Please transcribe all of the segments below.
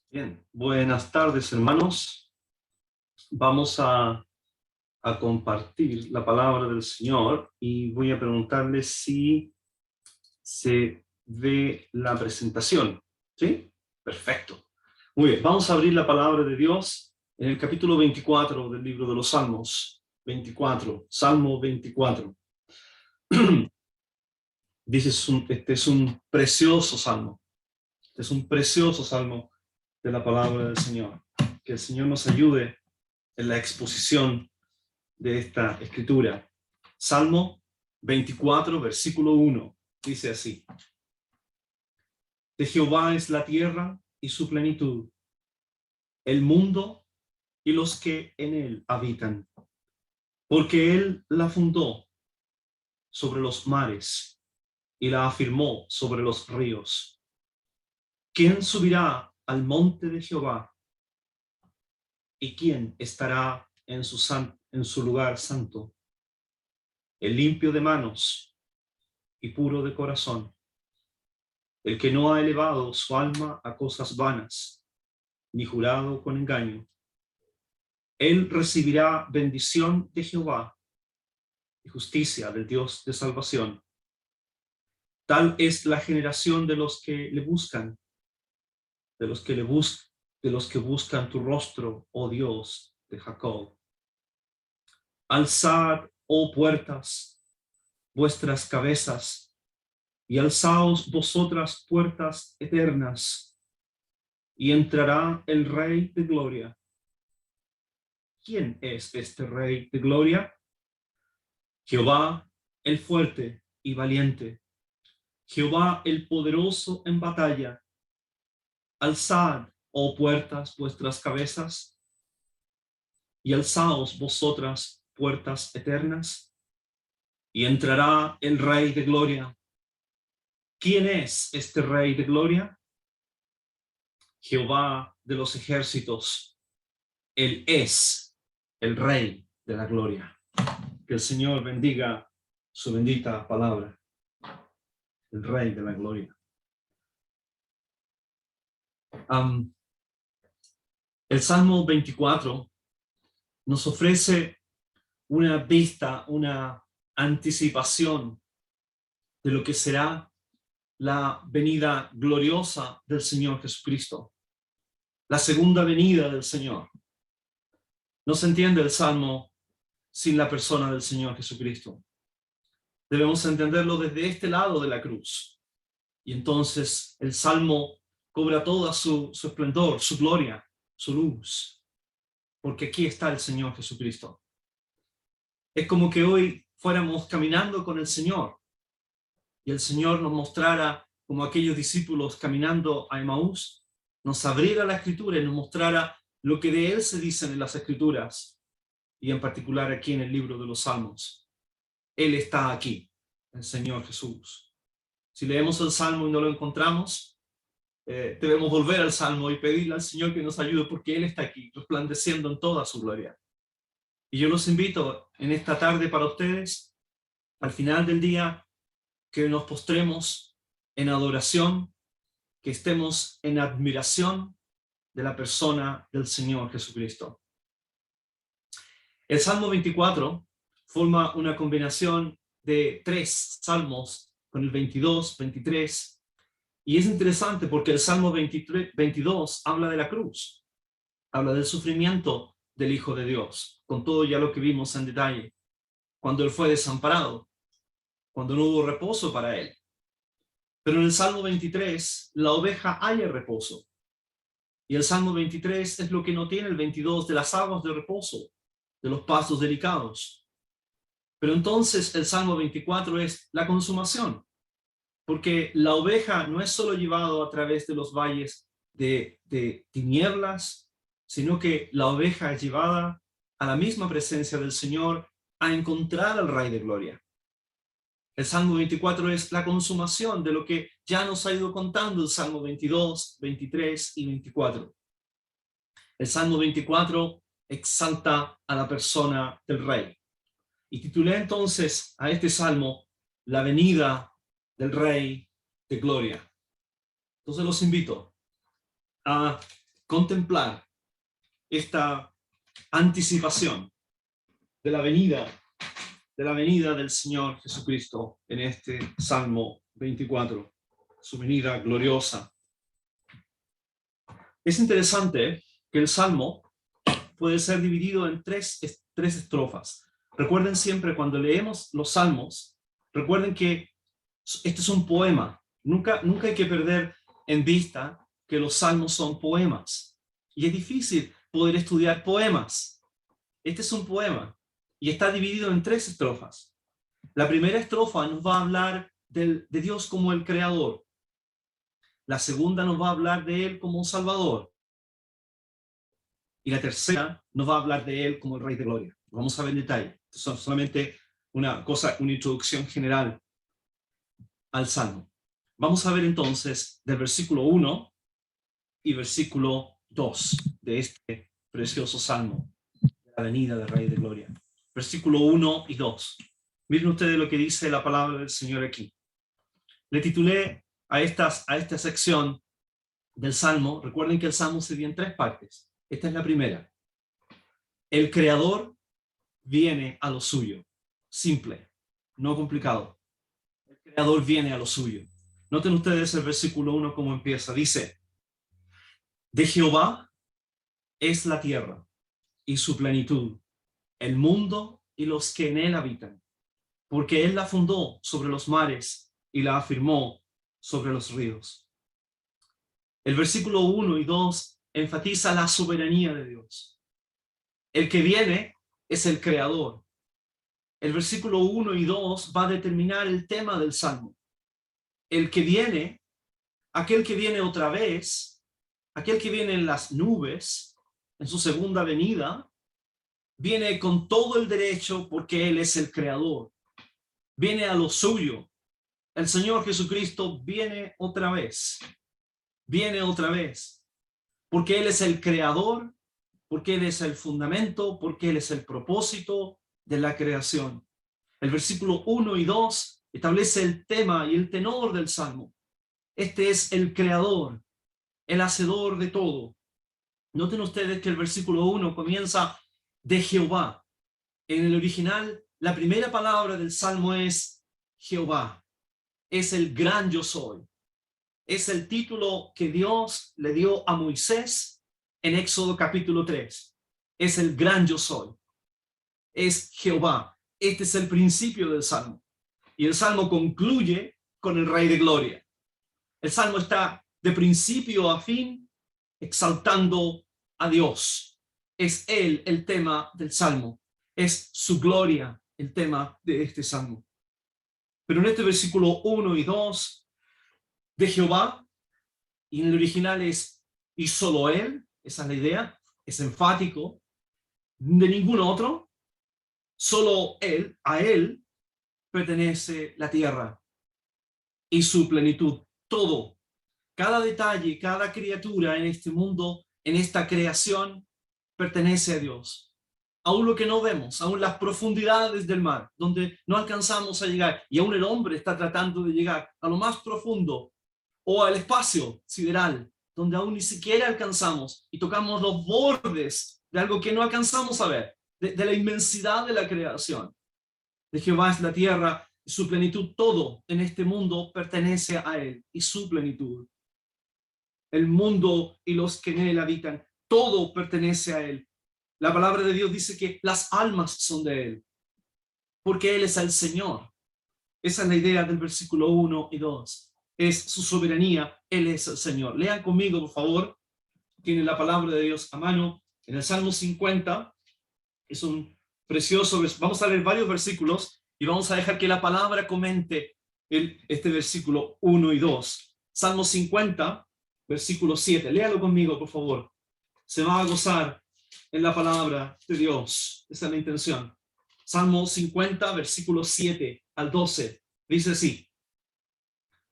Bien, buenas tardes, hermanos. Vamos a compartir la palabra del Señor y voy a preguntarles si se ve la presentación. ¿Sí? Perfecto. Muy bien, vamos a abrir la palabra de Dios en el capítulo 24 del libro de los Salmos. 24, Salmo 24. Dice, este es un precioso salmo. Este es un precioso salmo de la palabra del Señor. Que el Señor nos ayude en la exposición de esta escritura. Salmo 24, versículo 1, dice así: De Jehová es la tierra y su plenitud, el mundo y los que en él habitan, porque él la fundó sobre los mares y la afirmó sobre los ríos. ¿Quién subirá al monte de Jehová? ¿Y quién estará en su lugar santo? El limpio de manos y puro de corazón, el que no ha elevado su alma a cosas vanas, ni jurado con engaño. Él recibirá bendición de Jehová y justicia del Dios de salvación. Tal es la generación de los que le buscan, de los que buscan tu rostro, oh Dios de Jacob. Alzad, oh puertas, vuestras cabezas, y alzaos vosotras puertas eternas, y entrará el Rey de gloria. ¿Quién es este Rey de gloria? Jehová el fuerte y valiente, Jehová el poderoso en batalla. Alzad, oh puertas, vuestras cabezas, y alzaos vosotras puertas eternas, y entrará el Rey de gloria. ¿Quién es este Rey de gloria? Jehová de los ejércitos. Él es el Rey de la gloria. Que el Señor bendiga su bendita palabra. El Rey de la gloria. El Salmo 24 nos ofrece una vista, una anticipación de lo que será la venida gloriosa del Señor Jesucristo, la segunda venida del Señor. No se entiende el Salmo sin la persona del Señor Jesucristo. Debemos entenderlo desde este lado de la cruz. Y entonces el Salmo cobra toda su esplendor, su gloria, su luz, porque aquí está el Señor Jesucristo. Es como que hoy fuéramos caminando con el Señor y el Señor nos mostrara, como aquellos discípulos caminando a Emaús, nos abriera la Escritura y nos mostrara lo que de Él se dicen en las Escrituras, y en particular aquí en el libro de los Salmos. Él está aquí, el Señor Jesús. Si leemos el Salmo y no lo encontramos, debemos volver al Salmo y pedirle al Señor que nos ayude, porque Él está aquí, resplandeciendo en toda su gloria. Y yo los invito en esta tarde para ustedes, al final del día, que nos postremos en adoración, que estemos en admiración de la persona del Señor Jesucristo. El Salmo 24 forma una combinación de 3 salmos con el 22, 23, y es interesante porque el Salmo 22 habla de la cruz, habla del sufrimiento del Hijo de Dios, con todo ya lo que vimos en detalle, cuando Él fue desamparado, cuando no hubo reposo para Él. Pero en el Salmo 23, la oveja halla reposo. Y el Salmo 23 es lo que no tiene el 22, de las aguas de reposo, de los pastos delicados. Pero entonces el Salmo 24 es la consumación, porque la oveja no es solo llevado a través de los valles de tinieblas, sino que la oveja es llevada a la misma presencia del Señor, a encontrar al Rey de Gloria. El Salmo 24 es la consumación de lo que ya nos ha ido contando el Salmo 22, 23 y 24. El Salmo 24 exalta a la persona del Rey. Y titulé entonces a este Salmo La venida del Rey de Gloria. Entonces los invito a contemplar esta anticipación de la venida del Señor Jesucristo en este Salmo 24, su venida gloriosa. Es interesante que el Salmo puede ser dividido en tres estrofas. Recuerden siempre cuando leemos los Salmos, recuerden que este es un poema. Nunca hay que perder en vista que los Salmos son poemas. Y es difícil poder estudiar poemas. Este es un poema y está dividido en tres estrofas. La primera estrofa nos va a hablar de Dios como el Creador. La segunda nos va a hablar de Él como un Salvador. Y la tercera nos va a hablar de Él como el Rey de Gloria. Vamos a ver en detalle. Esto es solamente una introducción general al Salmo. Vamos a ver entonces del versículo 1 y versículo 2 de este precioso Salmo, de la venida del Rey de Gloria. Versículo 1 y 2. Miren ustedes lo que dice la palabra del Señor aquí. Le titulé a esta sección del Salmo. Recuerden que el Salmo se divide en tres partes. Esta es la primera. El Creador viene a lo suyo. Simple, no complicado. El Creador viene a lo suyo. Noten ustedes el versículo 1 cómo empieza. Dice, de Jehová es la tierra y su plenitud, el mundo y los que en él habitan, porque él la fundó sobre los mares y la afirmó sobre los ríos. El versículo 1 y 2 enfatiza la soberanía de Dios. El que viene es el Creador. El versículo 1 y 2 va a determinar el tema del Salmo. El que viene, aquel que viene otra vez, aquel que viene en las nubes, en su segunda venida, viene con todo el derecho porque Él es el Creador. Viene a lo suyo. El Señor Jesucristo viene otra vez. Viene otra vez. Porque Él es el Creador, porque Él es el fundamento, porque Él es el propósito de la creación. El versículo 1 y 2 establece el tema y el tenor del Salmo. Este es el Creador, el hacedor de todo. Noten ustedes que el versículo 1 comienza de Jehová. En el original, la primera palabra del Salmo es Jehová. Es el gran yo soy. Es el título que Dios le dio a Moisés en Éxodo capítulo 3. Es el gran yo soy. Es Jehová. Este es el principio del Salmo. Y el Salmo concluye con el Rey de Gloria. El Salmo está de principio a fin exaltando a Dios. Es Él el tema del Salmo. Es su gloria el tema de este Salmo. Pero en este versículo 1 y 2 de Jehová, y en el original es y solo Él, esa es la idea, es enfático, de ningún otro, solo Él, a Él pertenece la tierra y su plenitud, todo, cada detalle, cada criatura en este mundo, en esta creación, pertenece a Dios. Aún lo que no vemos, aún las profundidades del mar, donde no alcanzamos a llegar, y aún el hombre está tratando de llegar a lo más profundo, o al espacio sideral, donde aún ni siquiera alcanzamos, y tocamos los bordes de algo que no alcanzamos a ver, de la inmensidad de la creación. De Jehová es la tierra y su plenitud, todo en este mundo pertenece a Él y su plenitud. El mundo y los que en él habitan, todo pertenece a Él. La palabra de Dios dice que las almas son de Él, porque Él es el Señor. Esa es la idea del versículo 1 y 2. Es su soberanía, Él es el Señor. Lean conmigo, por favor. Tienen la palabra de Dios a mano. En el Salmo 50, es un precioso, vamos a leer varios versículos y vamos a dejar que la palabra comente este versículo 1 y 2. Salmo 50, versículo 7. Léalo conmigo, por favor. Se va a gozar en la palabra de Dios. Esa es la intención. Salmo 50, versículo 7 al 12. Dice así.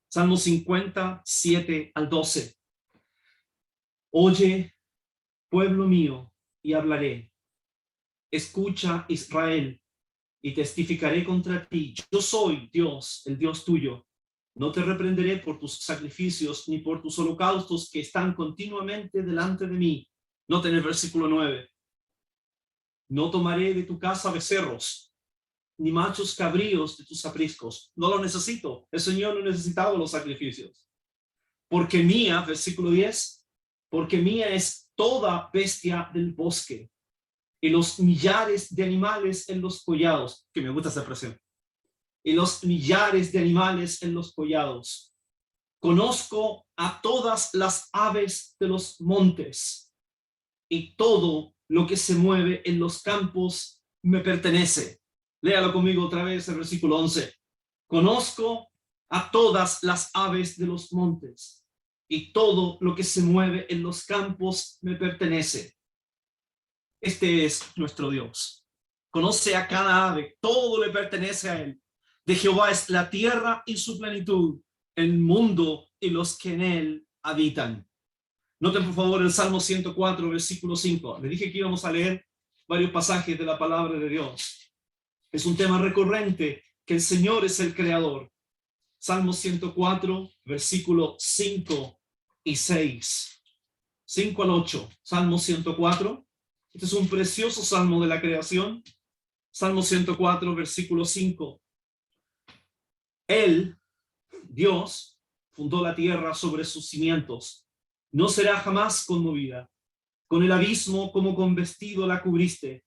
Salmo 50, 7 al 12. Oye, pueblo mío, y hablaré. Escucha, Israel, y testificaré contra ti. Yo soy Dios, el Dios tuyo. No te reprenderé por tus sacrificios ni por tus holocaustos que están continuamente delante de mí. Noten el versículo 9. No tomaré de tu casa becerros, ni machos cabríos de tus apriscos. No lo necesito. El Señor no necesitaba los sacrificios. Porque mía, versículo 10, porque mía es toda bestia del bosque y los millares de animales en los collados, que me gusta esa expresión, y los millares de animales en los collados. Conozco a todas las aves de los montes y todo lo que se mueve en los campos me pertenece. Léalo conmigo otra vez el versículo 11. Conozco a todas las aves de los montes y todo lo que se mueve en los campos me pertenece. Este es nuestro Dios. Conoce a cada ave, todo le pertenece a él. De Jehová es la tierra y su plenitud, el mundo y los que en él habitan. Noten por favor el Salmo 104, versículo 5. Le dije que íbamos a leer varios pasajes de la palabra de Dios. Es un tema recurrente, que el Señor es el creador. Salmo 104, versículo 5 y 6. 5 al 8. Salmo 104. Este es un precioso salmo de la creación. Salmo 104, versículo 5. Él, Dios, fundó la tierra sobre sus cimientos. No será jamás conmovida. Con el abismo como con vestido la cubriste.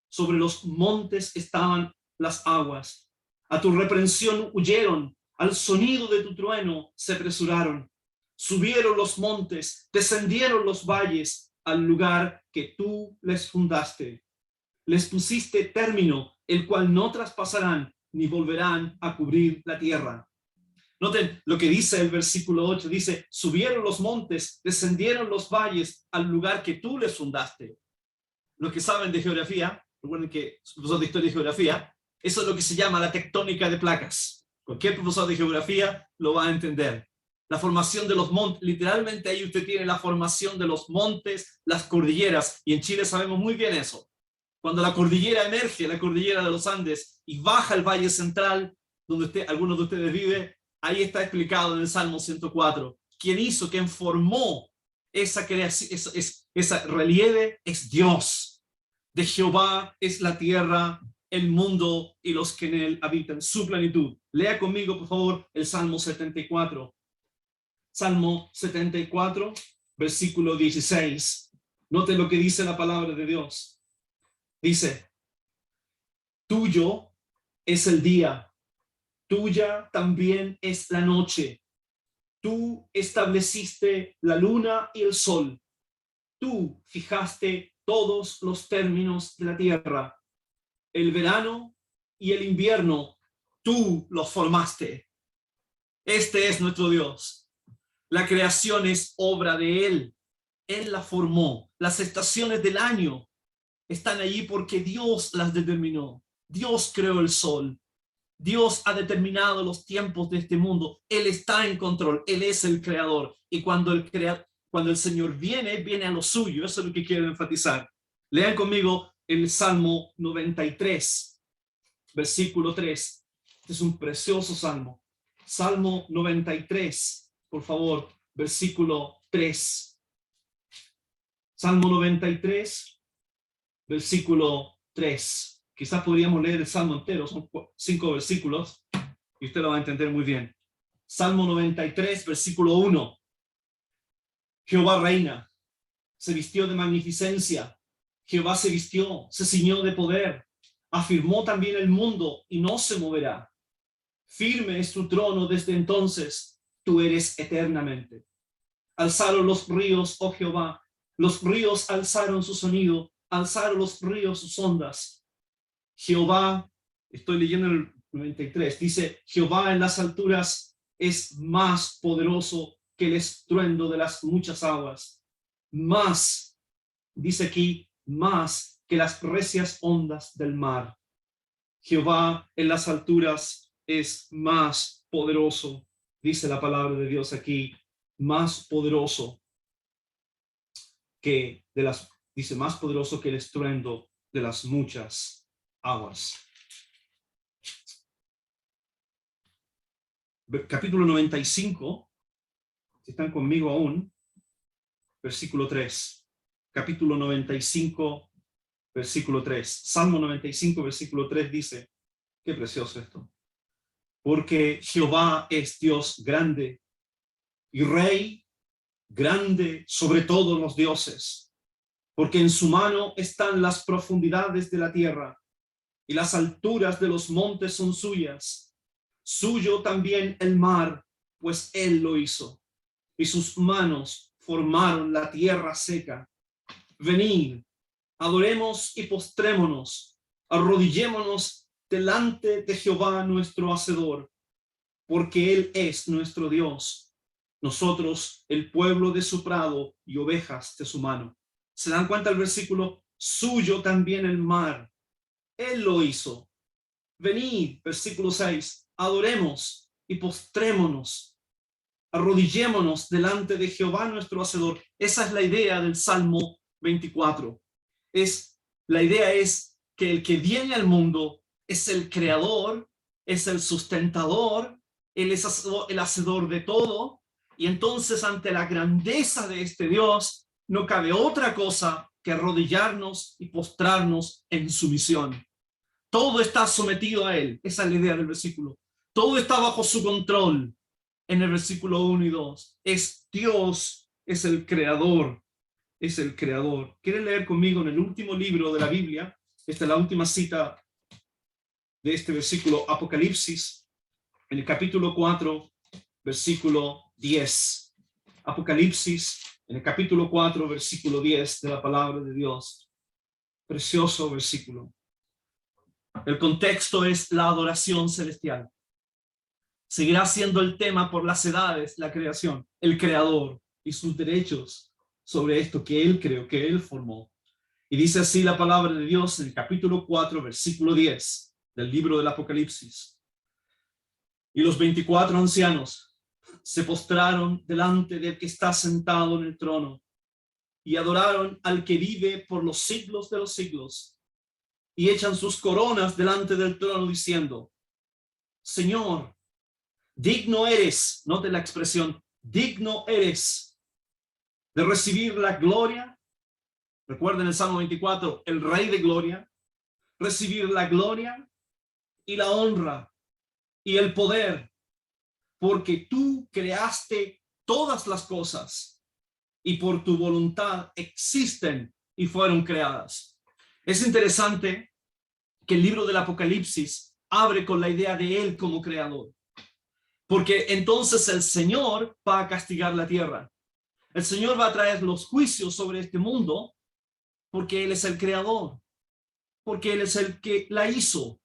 Sobre los montes estaban las aguas. A tu reprensión huyeron. Al sonido de tu trueno se apresuraron. Subieron los montes, descendieron los valles al lugar que tú les fundaste. Les pusiste término, el cual no traspasarán ni volverán a cubrir la tierra. Noten lo que dice el versículo 8. Dice, subieron los montes, descendieron los valles al lugar que tú les fundaste. Los que saben de geografía, recuerden que es profesor de historia y geografía, eso es lo que se llama la tectónica de placas. Cualquier profesor de geografía lo va a entender. La formación de los montes, literalmente ahí usted tiene la formación de los montes, las cordilleras, y en Chile sabemos muy bien eso. Cuando la cordillera emerge, la cordillera de los Andes, y baja el Valle Central, donde algunos de ustedes viven, ahí está explicado en el Salmo 104. Quien hizo, quien formó esa creación, esa relieve es Dios. De Jehová es la tierra, el mundo y los que en él habitan, su plenitud. Lea conmigo, por favor, el Salmo 74. Salmo 74, versículo 16. Note lo que dice la palabra de Dios. Dice, tuyo es el día, tuya también es la noche. Tú estableciste la luna y el sol. Tú fijaste todos los términos de la tierra. El verano y el invierno, tú los formaste. Este es nuestro Dios. La creación es obra de Él. Él la formó. Las estaciones del año están allí porque Dios las determinó. Dios creó el sol. Dios ha determinado los tiempos de este mundo. Él está en control. Él es el creador. Y cuando el Señor viene a lo suyo. Eso es lo que quiero enfatizar. Lean conmigo el Salmo 93, versículo 3. Este es un precioso salmo. Salmo 93. Por favor, versículo 3. Salmo 93, versículo 3. Quizás podríamos leer el salmo entero, son 5 versículos, y usted lo va a entender muy bien. Salmo 93, versículo 1. Jehová reina, se vistió de magnificencia. Jehová se vistió, se ciñó de poder. Afirmó también el mundo y no se moverá. Firme es tu trono desde entonces. Tú eres eternamente. Alzaron los ríos, oh Jehová. Los ríos alzaron su sonido. Alzaron los ríos sus ondas. Jehová, estoy leyendo el 93, dice, Jehová en las alturas es más poderoso que el estruendo de las muchas aguas. Más, dice aquí, más que las recias ondas del mar. Jehová en las alturas es más poderoso. Dice la palabra de Dios aquí, más poderoso que dice, más poderoso que el estruendo de las muchas aguas. capítulo 95, si están conmigo aún, versículo 3. Capítulo 95, versículo 3. Salmo 95, versículo 3 dice, qué precioso esto. Porque Jehová es Dios grande y Rey grande sobre todos los dioses, porque en su mano están las profundidades de la tierra y las alturas de los montes son suyas. Suyo también el mar, pues él lo hizo, y sus manos formaron la tierra seca. Venid, adoremos y postrémonos, arrodillémonos delante de Jehová nuestro Hacedor, porque él es nuestro Dios, nosotros el pueblo de su prado y ovejas de su mano. ¿Se dan cuenta el versículo? Suyo también el mar, él lo hizo. Venid, versículo 6, adoremos y postrémonos, arrodillémonos delante de Jehová nuestro Hacedor. Esa es la idea del Salmo 24. La idea es que el que viene al mundo es el creador, es el sustentador, él es el hacedor de todo, y entonces ante la grandeza de este Dios no cabe otra cosa que arrodillarnos y postrarnos en sumisión. Todo está sometido a él. Esa es la idea del versículo. Todo está bajo su control. En el versículo 1 y 2. Es Dios, es el creador. Es el creador. ¿Quieren leer conmigo en el último libro de la Biblia? Esta es la última cita de este versículo, Apocalipsis, en el capítulo 4, versículo 10. Apocalipsis, en el capítulo 4, versículo 10 de la palabra de Dios. Precioso versículo. El contexto es la adoración celestial. Seguirá siendo el tema por las edades, la creación, el creador y sus derechos sobre esto que él creó, que él formó. Y dice así la palabra de Dios en el capítulo 4, versículo 10 del libro del Apocalipsis. Y los 24 ancianos se postraron delante del que está sentado en el trono y adoraron al que vive por los siglos de los siglos. Y echan sus coronas delante del trono diciendo, Señor, digno eres, note la expresión, digno eres de recibir la gloria. Recuerden el Salmo 24, el Rey de gloria, recibir la gloria y la honra y el poder, porque tú creaste todas las cosas y por tu voluntad existen y fueron creadas. Es interesante que el libro del Apocalipsis abre con la idea de él como creador, porque entonces el Señor va a castigar la tierra. El Señor va a traer los juicios sobre este mundo porque Él es el creador, porque Él es el que la hizo,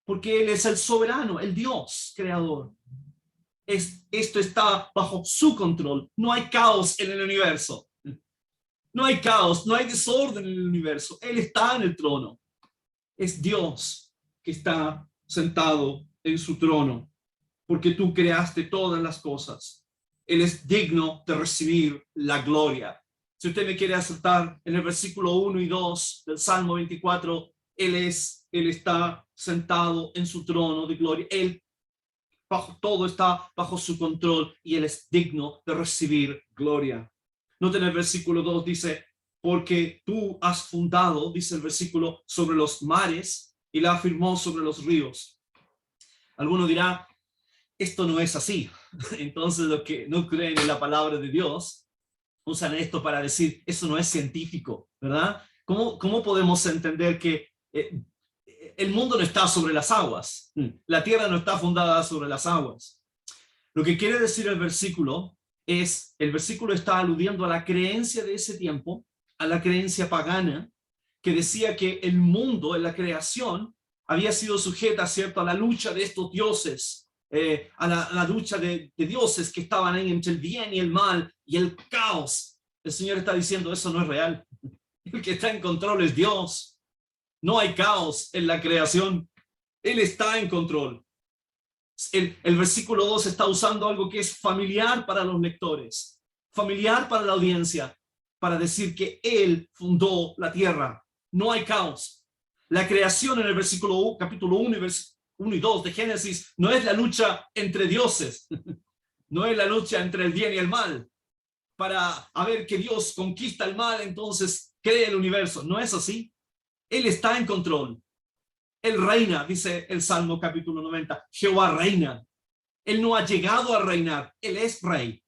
porque Él es el soberano, el Dios creador. Esto está bajo su control. No hay caos en el universo. No hay caos, no hay desorden en el universo. Él está en el trono. Es Dios que está sentado en su trono, porque tú creaste todas las cosas. Él es digno de recibir la gloria. Si usted me quiere aceptar, en el versículo 1 y 2 del Salmo 24, Él está sentado en su trono de gloria. Todo está bajo su control y Él es digno de recibir gloria. Noten el versículo 2, dice, porque tú has fundado, dice el versículo, sobre los mares y la afirmó sobre los ríos. Alguno dirá, esto no es así. Entonces los que no creen en la palabra de Dios usan esto para decir, eso no es científico, ¿verdad? ¿Cómo podemos entender que el mundo no está sobre las aguas? La tierra no está fundada sobre las aguas. Lo que quiere decir el versículo está aludiendo a la creencia de ese tiempo, a la creencia pagana, que decía que el mundo en la creación había sido sujeta, ¿cierto?, a la lucha de estos dioses, a la lucha de dioses que estaban ahí entre el bien y el mal y el caos. El Señor está diciendo, eso no es real. El que está en control es Dios. No hay caos en la creación. Él está en control. El versículo 2 está usando algo que es familiar para los lectores, familiar para la audiencia, para decir que Él fundó la tierra. No hay caos. La creación en el capítulo 1 1 y 2 de Génesis no es la lucha entre dioses, no es la lucha entre el bien y el mal, para ver que Dios conquista el mal, entonces crea el universo. No es así. Él está en control. Él reina, dice el Salmo capítulo 90. Jehová reina. Él no ha llegado a reinar. Él es rey.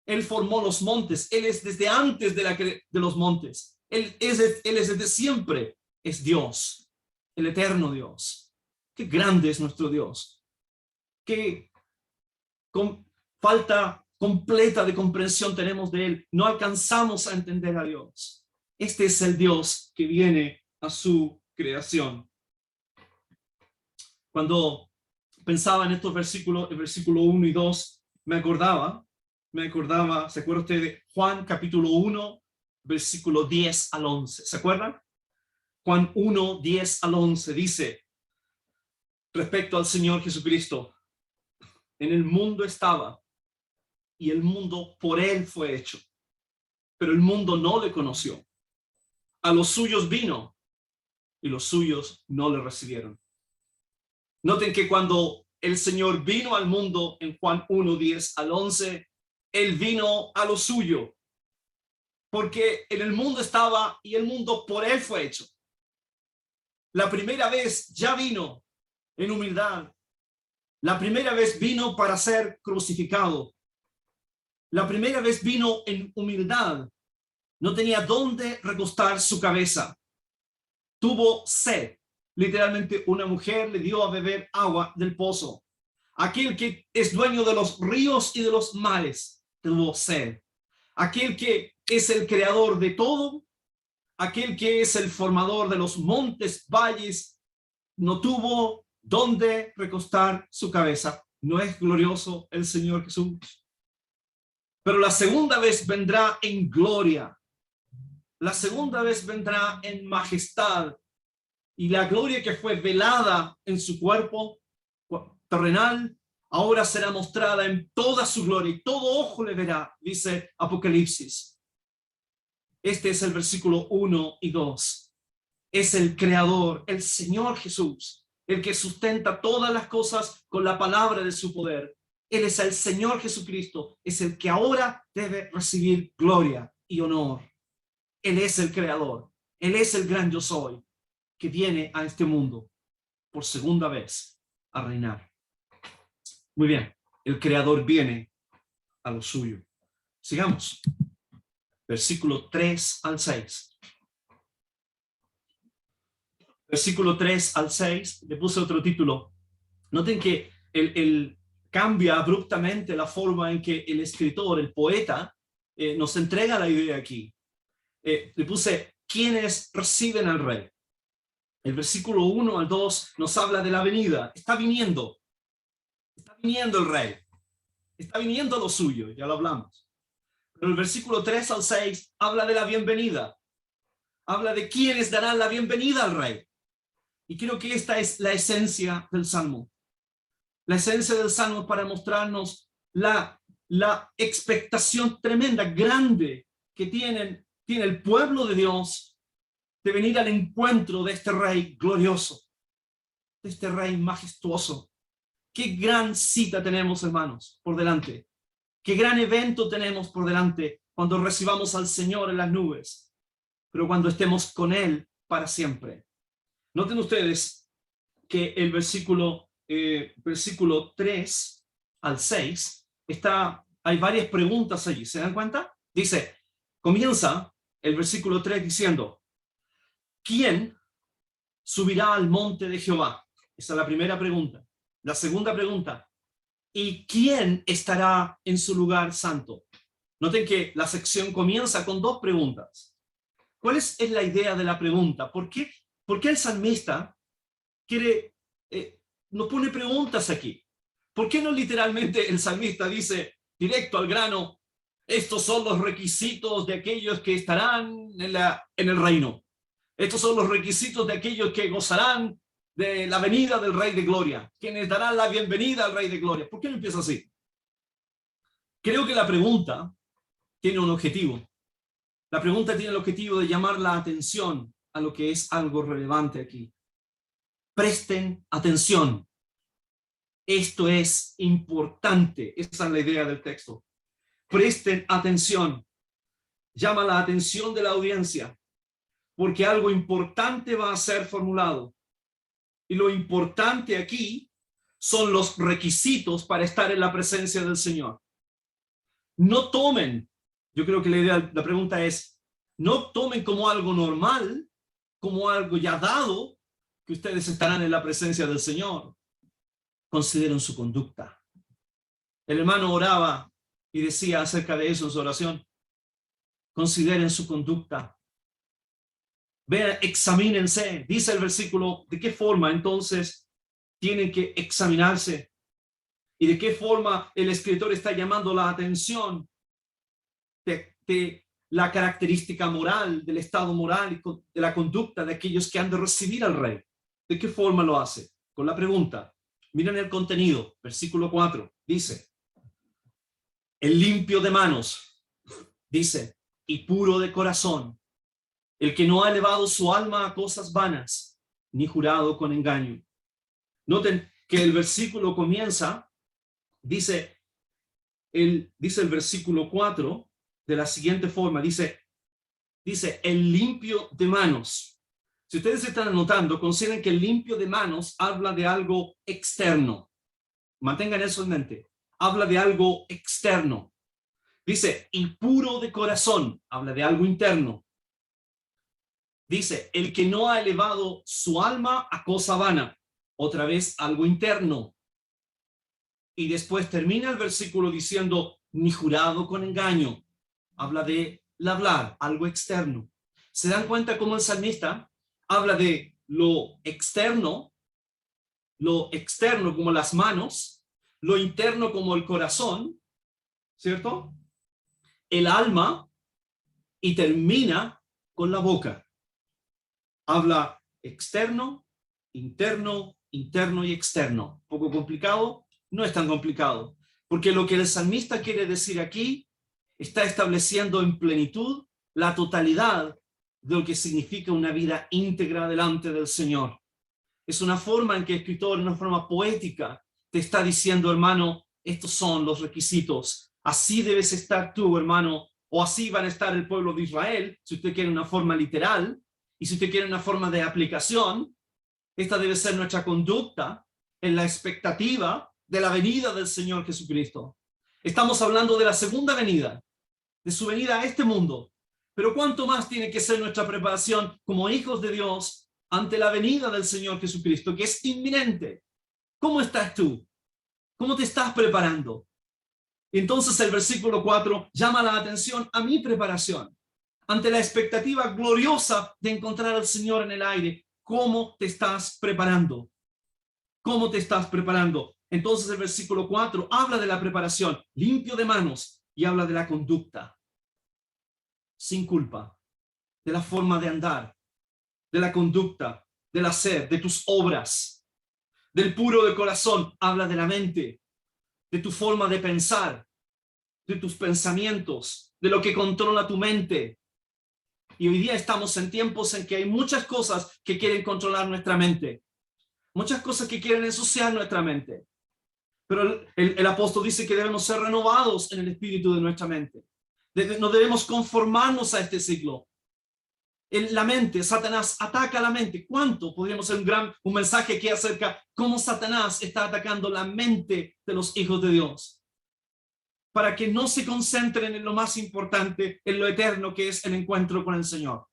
Él formó los montes. Él es desde antes de los montes. Él es desde siempre. Es Dios, el eterno Dios. Qué grande es nuestro Dios. Qué falta completa de comprensión tenemos de Él. No alcanzamos a entender a Dios. Este es el Dios que viene a su creación. Cuando pensaba en estos versículos, el versículo 1 y 2, me acordaba, ¿se acuerda usted de Juan capítulo 1, versículo 10 al 11? ¿Se acuerdan? Juan 1, 10 al 11 dice, respecto al Señor Jesucristo, en el mundo estaba, y el mundo por Él fue hecho, pero el mundo no le conoció. A los suyos vino, y los suyos no le recibieron. Noten que cuando el Señor vino al mundo en Juan 1, 10 al 11, Él vino a lo suyo, porque en el mundo estaba y el mundo por Él fue hecho. La primera vez ya vino en humildad. La primera vez vino para ser crucificado. La primera vez vino en humildad. No tenía dónde recostar su cabeza. Tuvo sed. Literalmente una mujer le dio a beber agua del pozo. Aquel que es dueño de los ríos y de los mares tuvo sed. Aquel que es el creador de todo, aquel que es el formador de los montes, valles, no tuvo dónde recostar su cabeza. ¿No es glorioso el Señor Jesús? Pero la segunda vez vendrá en gloria. La segunda vez vendrá en majestad. Y la gloria que fue velada en su cuerpo terrenal, ahora será mostrada en toda su gloria, y todo ojo le verá, dice Apocalipsis. Este es el versículo 1 y 2. Es el Creador, el Señor Jesús, el que sustenta todas las cosas con la palabra de su poder. Él es el Señor Jesucristo, es el que ahora debe recibir gloria y honor. Él es el Creador, Él es el gran yo soy, que viene a este mundo por segunda vez a reinar. Muy bien, el Creador viene a lo suyo. Sigamos. Versículo 3 al 6. Versículo 3 al 6, le puse otro título. Noten que el cambia abruptamente la forma en que el escritor, el poeta, nos entrega la idea aquí. Le puse, ¿quiénes reciben al rey? El versículo 1 al 2 nos habla de la venida. Está viniendo el rey. Está viniendo lo suyo, ya lo hablamos. Pero el versículo 3 al 6 habla de la bienvenida. Habla de quiénes darán la bienvenida al rey. Y creo que esta es la esencia del Salmo. La esencia del Salmo para mostrarnos la expectación tremenda, grande, que tiene el pueblo de Dios de venir al encuentro de este rey glorioso, de este rey majestuoso. Qué gran cita tenemos, hermanos, por delante. Qué gran evento tenemos por delante cuando recibamos al Señor en las nubes, pero cuando estemos con Él para siempre. Noten ustedes que el versículo 3 al 6 hay varias preguntas allí. ¿Se dan cuenta? Dice, comienza el versículo 3 diciendo, ¿quién subirá al monte de Jehová? Esa es la primera pregunta. La segunda pregunta, ¿y quién estará en su lugar santo? Noten que la sección comienza con dos preguntas. ¿Cuál es la idea de la pregunta? ¿Por qué el salmista nos pone preguntas aquí? ¿Por qué no literalmente el salmista dice directo al grano, estos son los requisitos de aquellos que estarán en el reino? Estos son los requisitos de aquellos que gozarán de la venida del Rey de Gloria, quienes darán la bienvenida al Rey de Gloria. ¿Por qué no empieza así? Creo que la pregunta tiene un objetivo. La pregunta tiene el objetivo de llamar la atención a lo que es algo relevante aquí. Presten atención Esto es importante. Esa es la idea del texto. Presten atención. Llama la atención de la audiencia, porque algo importante va a ser formulado. Y lo importante aquí son los requisitos para estar en la presencia del Señor. No tomen, yo creo que la pregunta es, no tomen como algo normal, como algo ya dado, que ustedes estarán en la presencia del Señor. Consideren su conducta. El hermano oraba y decía acerca de eso en su oración. Consideren su conducta. Vean, examínense. Dice el versículo, ¿de qué forma entonces tienen que examinarse? ¿Y de qué forma el escritor está llamando la atención de la característica moral, del estado moral y de la conducta de aquellos que han de recibir al rey? ¿De qué forma lo hace? Con la pregunta. Miren el contenido, versículo 4, dice, el limpio de manos, dice, y puro de corazón, el que no ha elevado su alma a cosas vanas, ni jurado con engaño. Noten que el versículo comienza, dice el versículo 4 de la siguiente forma, dice el limpio de manos. Si ustedes están anotando, consideren que el limpio de manos habla de algo externo. Mantengan eso en mente. Habla de algo externo. Dice, y puro de corazón, habla de algo interno. Dice, el que no ha elevado su alma a cosa vana, otra vez algo interno. Y después termina el versículo diciendo, ni jurado con engaño. Habla de hablar, algo externo. ¿Se dan cuenta cómo el salmista habla de lo externo como las manos, lo interno como el corazón, ¿cierto? El alma, y termina con la boca. Habla externo, interno, interno y externo. ¿Poco complicado? No es tan complicado, porque lo que el salmista quiere decir aquí está estableciendo en plenitud la totalidad de lo que significa una vida íntegra delante del Señor. Es una forma en que el escritor, una forma poética, te está diciendo, hermano, estos son los requisitos. Así debes estar tú, hermano, o así van a estar el pueblo de Israel, si usted quiere una forma literal, y si usted quiere una forma de aplicación, esta debe ser nuestra conducta en la expectativa de la venida del Señor Jesucristo. Estamos hablando de la segunda venida, de su venida a este mundo. Pero ¿cuánto más tiene que ser nuestra preparación como hijos de Dios ante la venida del Señor Jesucristo, que es inminente? ¿Cómo estás tú? ¿Cómo te estás preparando? Entonces el versículo 4 llama la atención a mi preparación ante la expectativa gloriosa de encontrar al Señor en el aire. ¿Cómo te estás preparando? ¿Cómo te estás preparando? Entonces el versículo 4 habla de la preparación, limpio de manos, y habla de la conducta, sin culpa, de la forma de andar, de la conducta, del hacer, de tus obras, del puro de corazón, habla de la mente, de tu forma de pensar, de tus pensamientos, de lo que controla tu mente. Y hoy día estamos en tiempos en que hay muchas cosas que quieren controlar nuestra mente, muchas cosas que quieren ensuciar nuestra mente. Pero el apóstol dice que debemos ser renovados en el espíritu de nuestra mente. No debemos conformarnos a este siglo. En la mente, Satanás ataca la mente. ¿Cuánto? Podríamos hacer un mensaje aquí acerca cómo Satanás está atacando la mente de los hijos de Dios, para que no se concentren en lo más importante, en lo eterno, que es el encuentro con el Señor.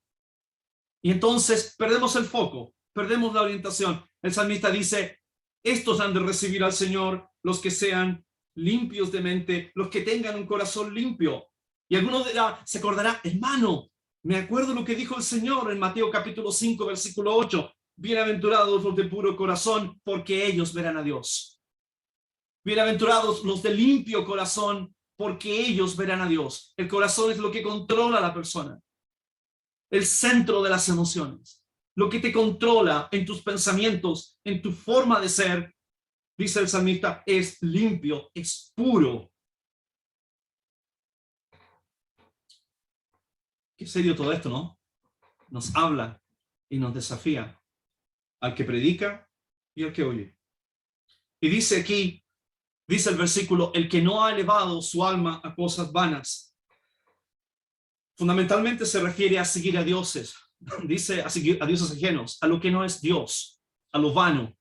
Y entonces perdemos el foco, perdemos la orientación. El salmista dice, estos han de recibir al Señor, los que sean limpios de mente, los que tengan un corazón limpio. Y alguno se acordará, hermano, me acuerdo lo que dijo el Señor en Mateo capítulo 5, versículo 8. Bienaventurados los de puro corazón, porque ellos verán a Dios. Bienaventurados los de limpio corazón, porque ellos verán a Dios. El corazón es lo que controla a la persona, el centro de las emociones, lo que te controla en tus pensamientos, en tu forma de ser. Dice el salmista, es limpio, es puro. Qué serio todo esto, ¿no? Nos habla y nos desafía al que predica y al que oye. Y dice aquí, dice el versículo, el que no ha elevado su alma a cosas vanas. Fundamentalmente se refiere a seguir a dioses, dice a seguir a dioses ajenos, a lo que no es Dios, a lo vano,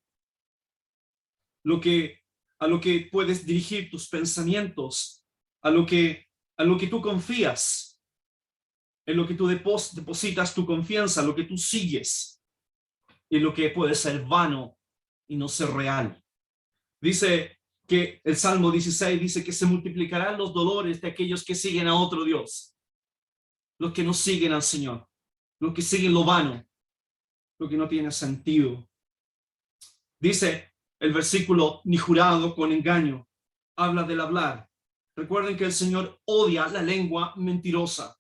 a lo que puedes dirigir tus pensamientos, a lo que tú confías, en lo que tú depositas tu confianza, lo que tú sigues, y lo que puede ser vano y no ser real. Dice que el Salmo 16 dice que se multiplicarán los dolores de aquellos que siguen a otro Dios, los que no siguen al Señor, los que siguen lo vano, lo que no tiene sentido. Dice el versículo, ni jurado con engaño, habla del hablar. Recuerden que el Señor odia la lengua mentirosa.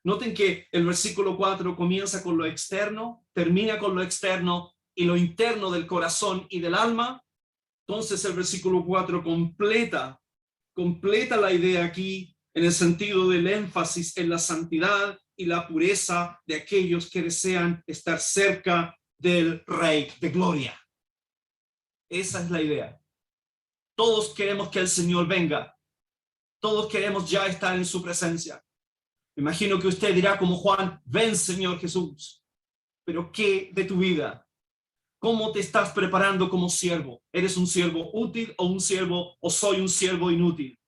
Noten que el versículo 4 comienza con lo externo, termina con lo externo y lo interno del corazón y del alma. Entonces el versículo 4 completa la idea aquí en el sentido del énfasis en la santidad y la pureza de aquellos que desean estar cerca del Rey de Gloria. Esa es la idea. Todos queremos que el Señor venga. Todos queremos ya estar en su presencia. Me imagino que usted dirá como Juan, ven Señor Jesús. Pero ¿qué de tu vida? ¿Cómo te estás preparando como siervo? ¿Eres un siervo útil o soy un siervo inútil?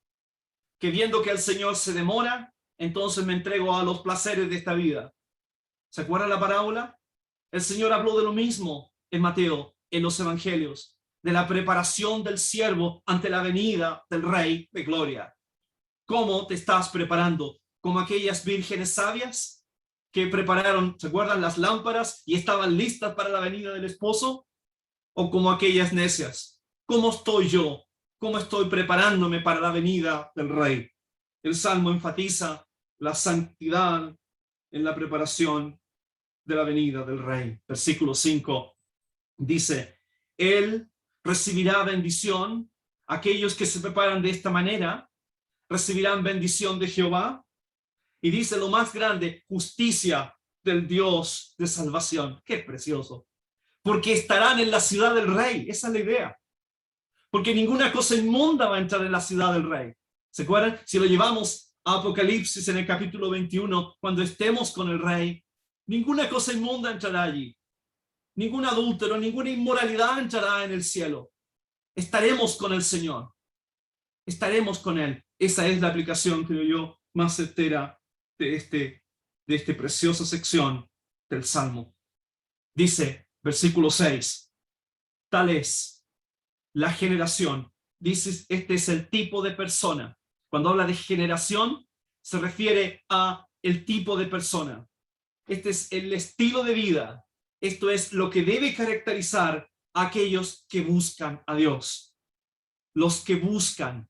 Que viendo que el Señor se demora, entonces me entrego a los placeres de esta vida. ¿Se acuerdan la parábola? El Señor habló de lo mismo en Mateo, en los evangelios, de la preparación del siervo ante la venida del Rey de Gloria. ¿Cómo te estás preparando? ¿Como aquellas vírgenes sabias que prepararon, ¿se acuerdan? Las lámparas y estaban listas para la venida del esposo? ¿O como aquellas necias? ¿Cómo estoy yo? ¿Cómo estoy preparándome para la venida del Rey? El Salmo enfatiza la santidad en la preparación de la venida del Rey. Versículo 5 dice, Él recibirá bendición. Aquellos que se preparan de esta manera recibirán bendición de Jehová. Y dice lo más grande, justicia del Dios de salvación. ¡Qué precioso! Porque estarán en la ciudad del Rey. Esa es la idea. Porque ninguna cosa inmunda va a entrar en la ciudad del Rey. ¿Se acuerdan? Si lo llevamos a Apocalipsis en el capítulo 21, cuando estemos con el Rey, ninguna cosa inmunda entrará allí. Ningún adúltero, ninguna inmoralidad entrará en el cielo. Estaremos con el Señor. Estaremos con Él. Esa es la aplicación, creo yo, más certera de esta preciosa sección del Salmo. Dice, versículo 6, tal es la generación. Dice, este es el tipo de persona. Cuando habla de generación, se refiere a el tipo de persona. Este es el estilo de vida. Esto es lo que debe caracterizar a aquellos que buscan a Dios. Los que buscan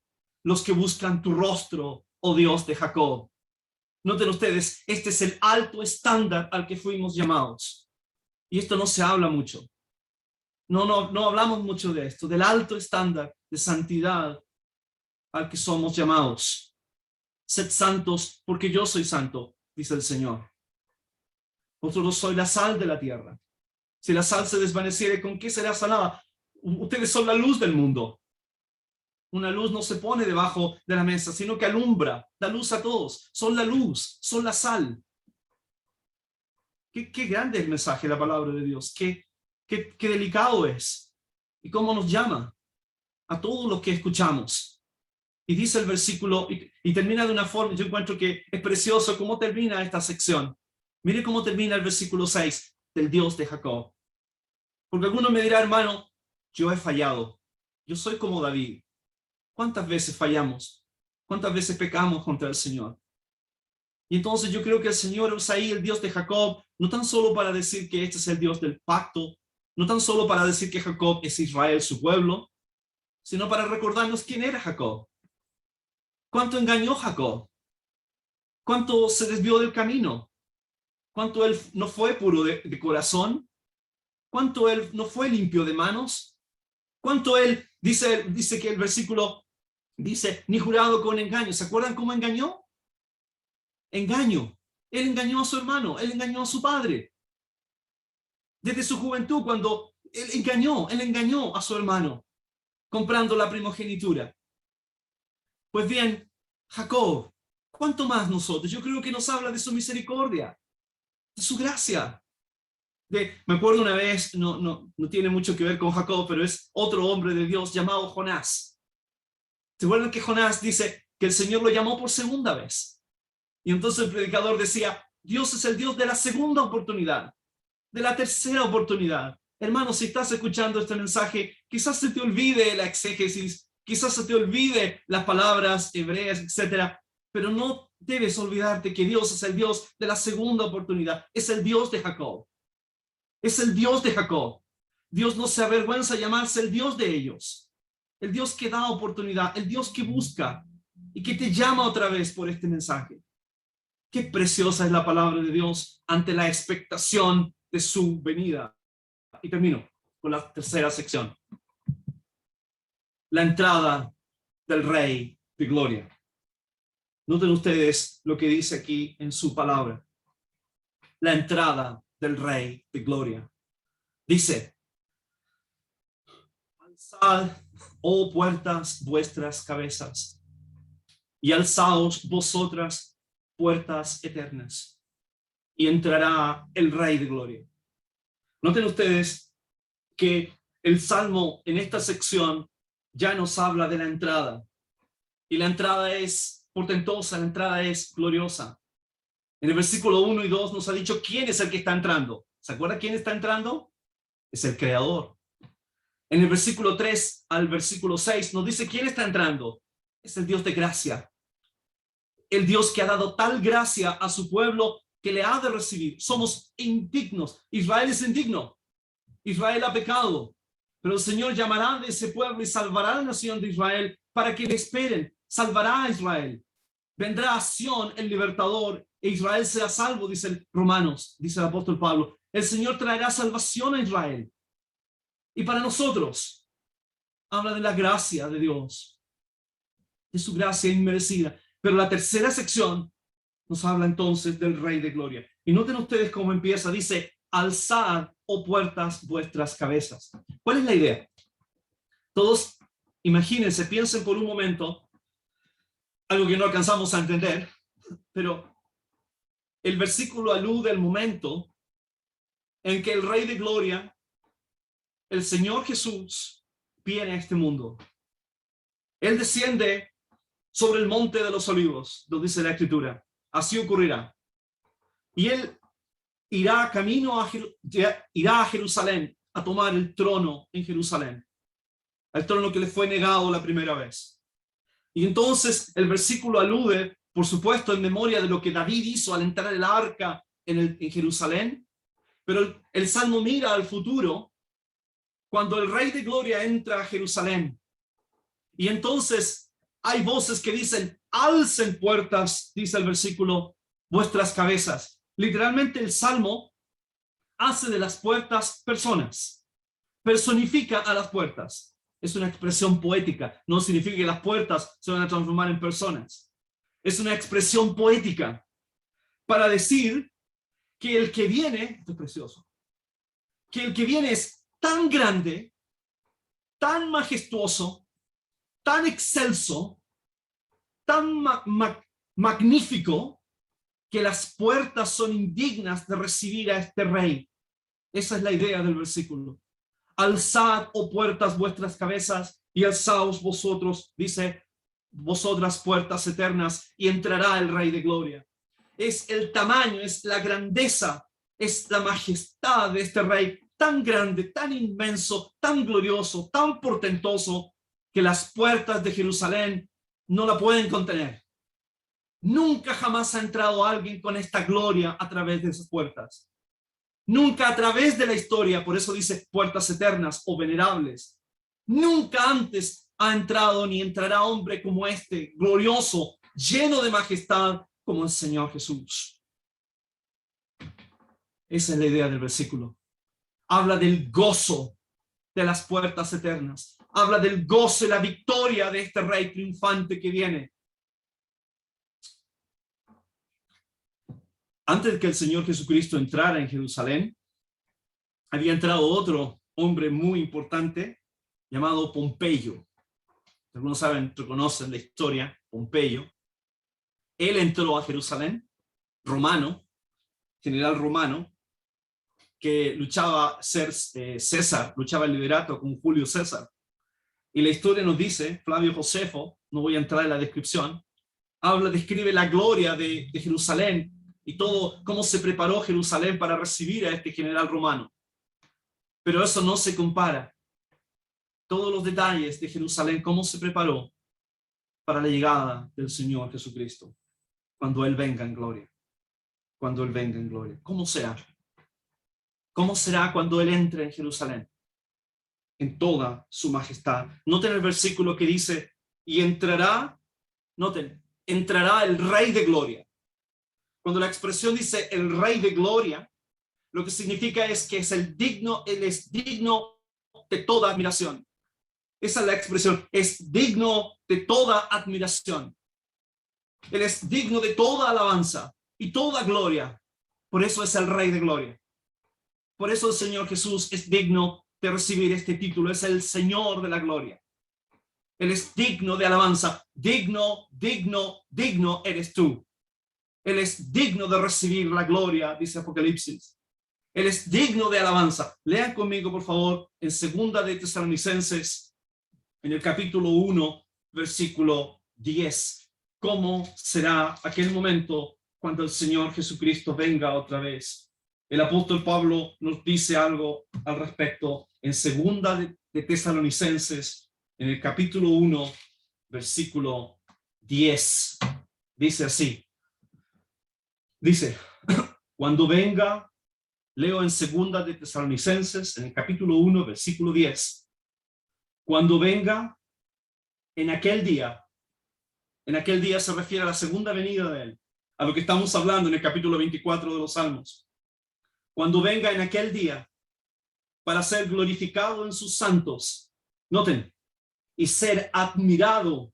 tu rostro, oh Dios de Jacob. Noten ustedes, este es el alto estándar al que fuimos llamados. Y esto no se habla mucho. No hablamos mucho de esto, del alto estándar de santidad al que somos llamados. Sed santos porque yo soy santo, dice el Señor. Vosotros sois la sal de la tierra. Si la sal se desvaneciere, ¿con qué será salada? Ustedes son la luz del mundo. Una luz no se pone debajo de la mesa, sino que alumbra, da luz a todos. Son la luz, son la sal. Qué grande es el mensaje de la palabra de Dios. Qué delicado es. Y cómo nos llama a todos los que escuchamos. Y dice el versículo, y termina de una forma, yo encuentro que es precioso cómo termina esta sección. Mire cómo termina el versículo 6 del Dios de Jacob. Porque alguno me dirá, hermano, yo he fallado. Yo soy como David. ¿Cuántas veces fallamos? ¿Cuántas veces pecamos contra el Señor? Y entonces yo creo que el Señor usa ahí el Dios de Jacob, no tan solo para decir que este es el Dios del pacto, no tan solo para decir que Jacob es Israel, su pueblo, sino para recordarnos quién era Jacob. ¿Cuánto engañó Jacob? ¿Cuánto se desvió del camino? ¿Cuánto él no fue puro de corazón? ¿Cuánto él no fue limpio de manos? ¿Cuánto él, dice que el versículo dice, ni jurado con engaño? ¿Se acuerdan cómo engañó? Engaño. Él engañó a su hermano, él engañó a su padre. Desde su juventud, cuando él engañó a su hermano. comprando la primogenitura. Pues bien, Jacob, ¿cuánto más nosotros? Yo creo que nos habla de su misericordia, de su gracia. Me acuerdo una vez, no tiene mucho que ver con Jacob, pero es otro hombre de Dios llamado Jonás. ¿Se acuerdan que Jonás dice que el Señor lo llamó por segunda vez? Y entonces el predicador decía, Dios es el Dios de la segunda oportunidad, de la tercera oportunidad. Hermano, si estás escuchando este mensaje, quizás se te olvide la exégesis, quizás se te olvide las palabras hebreas, etcétera, pero no debes olvidarte que Dios es el Dios de la segunda oportunidad, es el Dios de Jacob. Es el Dios de Jacob. Dios no se avergüenza de llamarse el Dios de ellos. El Dios que da oportunidad, el Dios que busca y que te llama otra vez por este mensaje. Qué preciosa es la palabra de Dios ante la expectación de su venida. Y termino con la tercera sección. La entrada del Rey de Gloria. Noten ustedes lo que dice aquí en su palabra. La entrada del Rey de Gloria. Dice, alzad, oh puertas, vuestras cabezas, y alzaos vosotras, puertas eternas, y entrará el Rey de Gloria. Noten ustedes que el Salmo en esta sección ya nos habla de la entrada, y la entrada es portentosa, la entrada es gloriosa. En el versículo 1 y 2 nos ha dicho quién es el que está entrando. ¿Se acuerda quién está entrando? Es el Creador. En el versículo 3 al versículo 6 nos dice quién está entrando. Es el Dios de gracia. El Dios que ha dado tal gracia a su pueblo que le ha de recibir. Somos indignos. Israel es indigno. Israel ha pecado. Pero el Señor llamará de ese pueblo y salvará a la nación de Israel para que le esperen. Salvará a Israel. Vendrá a Sión el libertador e Israel será salvo, dice el Romanos, dice el apóstol Pablo. El Señor traerá salvación a Israel. Y para nosotros, habla de la gracia de Dios, de su gracia inmerecida. Pero la tercera sección nos habla entonces del Rey de Gloria. Y noten ustedes cómo empieza, dice, alzad, oh puertas, vuestras cabezas. ¿Cuál es la idea? Todos, imagínense, piensen por un momento, algo que no alcanzamos a entender, pero el versículo alude al momento en que el Rey de Gloria, el Señor Jesús, viene a este mundo. Él desciende sobre el monte de los olivos, lo dice la Escritura. Así ocurrirá. Y Él irá a Jerusalén a tomar el trono en Jerusalén. El trono que le fue negado la primera vez. Y entonces el versículo alude, por supuesto, en memoria de lo que David hizo al entrar el arca en Jerusalén. Pero el Salmo mira al futuro cuando el Rey de Gloria entra a Jerusalén. Y entonces hay voces que dicen, alcen puertas, dice el versículo, vuestras cabezas. Literalmente el Salmo hace de las puertas personas, personifica a las puertas. Es una expresión poética, no significa que las puertas se van a transformar en personas. Es una expresión poética para decir que el que viene, esto es precioso, que el que viene es tan grande, tan majestuoso, tan excelso, tan magnífico, que las puertas son indignas de recibir a este rey. Esa es la idea del versículo. Alzad, oh puertas, vuestras cabezas, y alzaos vosotros, dice, vosotras puertas eternas, y entrará el Rey de Gloria. Es el tamaño, es la grandeza, es la majestad de este Rey, tan grande, tan inmenso, tan glorioso, tan portentoso, que las puertas de Jerusalén no la pueden contener. Nunca jamás ha entrado alguien con esta gloria a través de esas puertas. Nunca a través de la historia, por eso dice puertas eternas o venerables. Nunca antes ha entrado ni entrará hombre como este, glorioso, lleno de majestad, como el Señor Jesús. Esa es la idea del versículo. Habla del gozo de las puertas eternas. Habla del gozo y la victoria de este rey triunfante que viene. Antes de que el Señor Jesucristo entrara en Jerusalén, había entrado otro hombre muy importante llamado Pompeyo. Algunos saben, reconocen la historia, Pompeyo. Él entró a Jerusalén, romano, general romano, que luchaba César, luchaba el liderato con Julio César. Y la historia nos dice, Flavio Josefo, no voy a entrar en la descripción, describe la gloria de Jerusalén y todo, cómo se preparó Jerusalén para recibir a este general romano. Pero eso no se compara. Todos los detalles de Jerusalén, cómo se preparó para la llegada del Señor Jesucristo, cuando Él venga en gloria. Cuando Él venga en gloria. ¿Cómo será? ¿Cómo será cuando Él entre en Jerusalén? En toda su majestad. Noten el versículo que dice, y entrará, noten, entrará el Rey de Gloria. Cuando la expresión dice el Rey de Gloria, lo que significa es que Él es digno de toda admiración. Esa es la expresión, es digno de toda admiración. Él es digno de toda alabanza y toda gloria. Por eso es el Rey de Gloria. Por eso el Señor Jesús es digno de recibir este título. Es el Señor de la gloria. Él es digno de alabanza. Digno, digno, digno eres tú. Él es digno de recibir la gloria, dice Apocalipsis. Él es digno de alabanza. Lean conmigo, por favor, en 2 de Tesalonicenses, en el capítulo 1, versículo 10. ¿Cómo será aquel momento cuando el Señor Jesucristo venga otra vez? El apóstol Pablo nos dice algo al respecto en 2 de Tesalonicenses, en el capítulo 1, versículo 10. Dice así. Dice, cuando venga, leo en 2 de Tesalonicenses, en el capítulo 1, versículo 10. Cuando venga, en aquel día se refiere a la segunda venida de Él, a lo que estamos hablando en el capítulo 24 de los Salmos. Cuando venga en aquel día, para ser glorificado en sus santos, noten, y ser admirado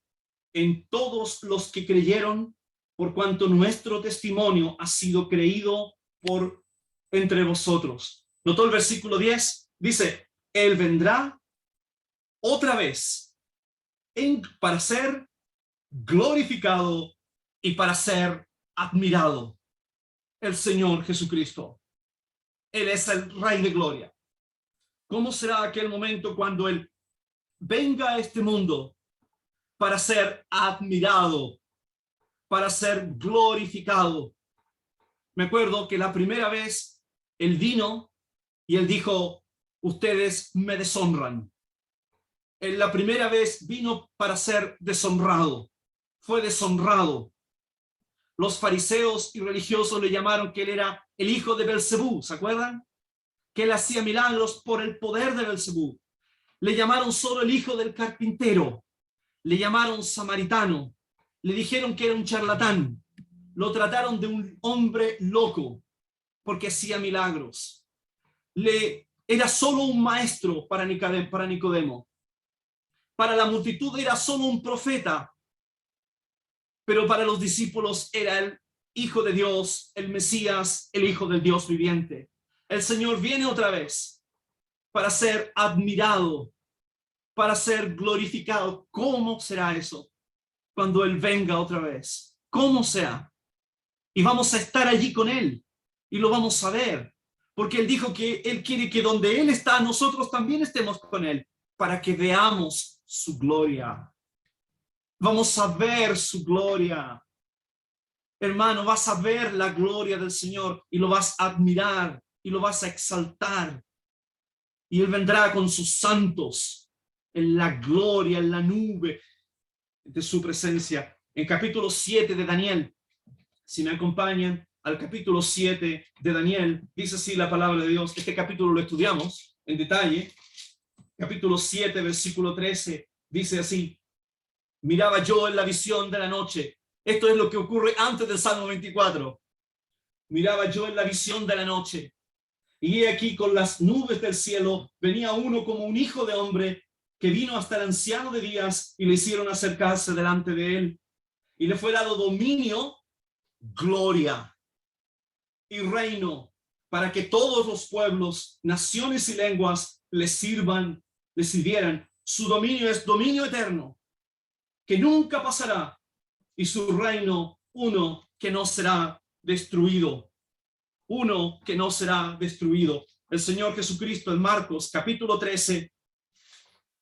en todos los que creyeron, por cuanto nuestro testimonio ha sido creído por entre vosotros. ¿Notó el versículo 10? Dice, Él vendrá otra vez para ser glorificado y para ser admirado. El Señor Jesucristo. Él es el Rey de Gloria. ¿Cómo será aquel momento cuando Él venga a este mundo para ser admirado, para ser glorificado? Me acuerdo que la primera vez Él vino y Él dijo, ustedes me deshonran. Él la primera vez vino para ser deshonrado. Fue deshonrado. Los fariseos y religiosos le llamaron que Él era el hijo de Belcebú, ¿se acuerdan? Que Él hacía milagros por el poder de Belcebú. Le llamaron solo el hijo del carpintero. Le llamaron samaritano. Le dijeron que era un charlatán. Lo trataron de un hombre loco porque hacía milagros. Era solo un maestro para Nicodemo. Para la multitud era solo un profeta, pero para los discípulos era el Hijo de Dios, el Mesías, el Hijo del Dios viviente. El Señor viene otra vez para ser admirado, para ser glorificado. ¿Cómo será eso cuando Él venga otra vez? ¿Cómo será? Y vamos a estar allí con Él y lo vamos a ver, porque Él dijo que Él quiere que donde Él está, nosotros también estemos con Él, para que veamos su gloria. Vamos a ver su gloria. Hermano, vas a ver la gloria del Señor y lo vas a admirar y lo vas a exaltar. Y Él vendrá con sus santos en la gloria, en la nube de su presencia. En capítulo 7 de Daniel, si me acompañan al capítulo 7 de Daniel, dice así la palabra de Dios. Este capítulo lo estudiamos en detalle. Capítulo 7, versículo 13, dice así: miraba yo en la visión de la noche. Esto es lo que ocurre antes del Salmo 24. Miraba yo en la visión de la noche, y he aquí con las nubes del cielo venía uno como un hijo de hombre, que vino hasta el anciano de días, y le hicieron acercarse delante de él, y le fue dado dominio, gloria y reino, para que todos los pueblos, naciones y lenguas le sirvieran. Su dominio es dominio eterno, que nunca pasará, y su reino uno que no será destruido. Uno que no será destruido. El Señor Jesucristo en Marcos capítulo 13,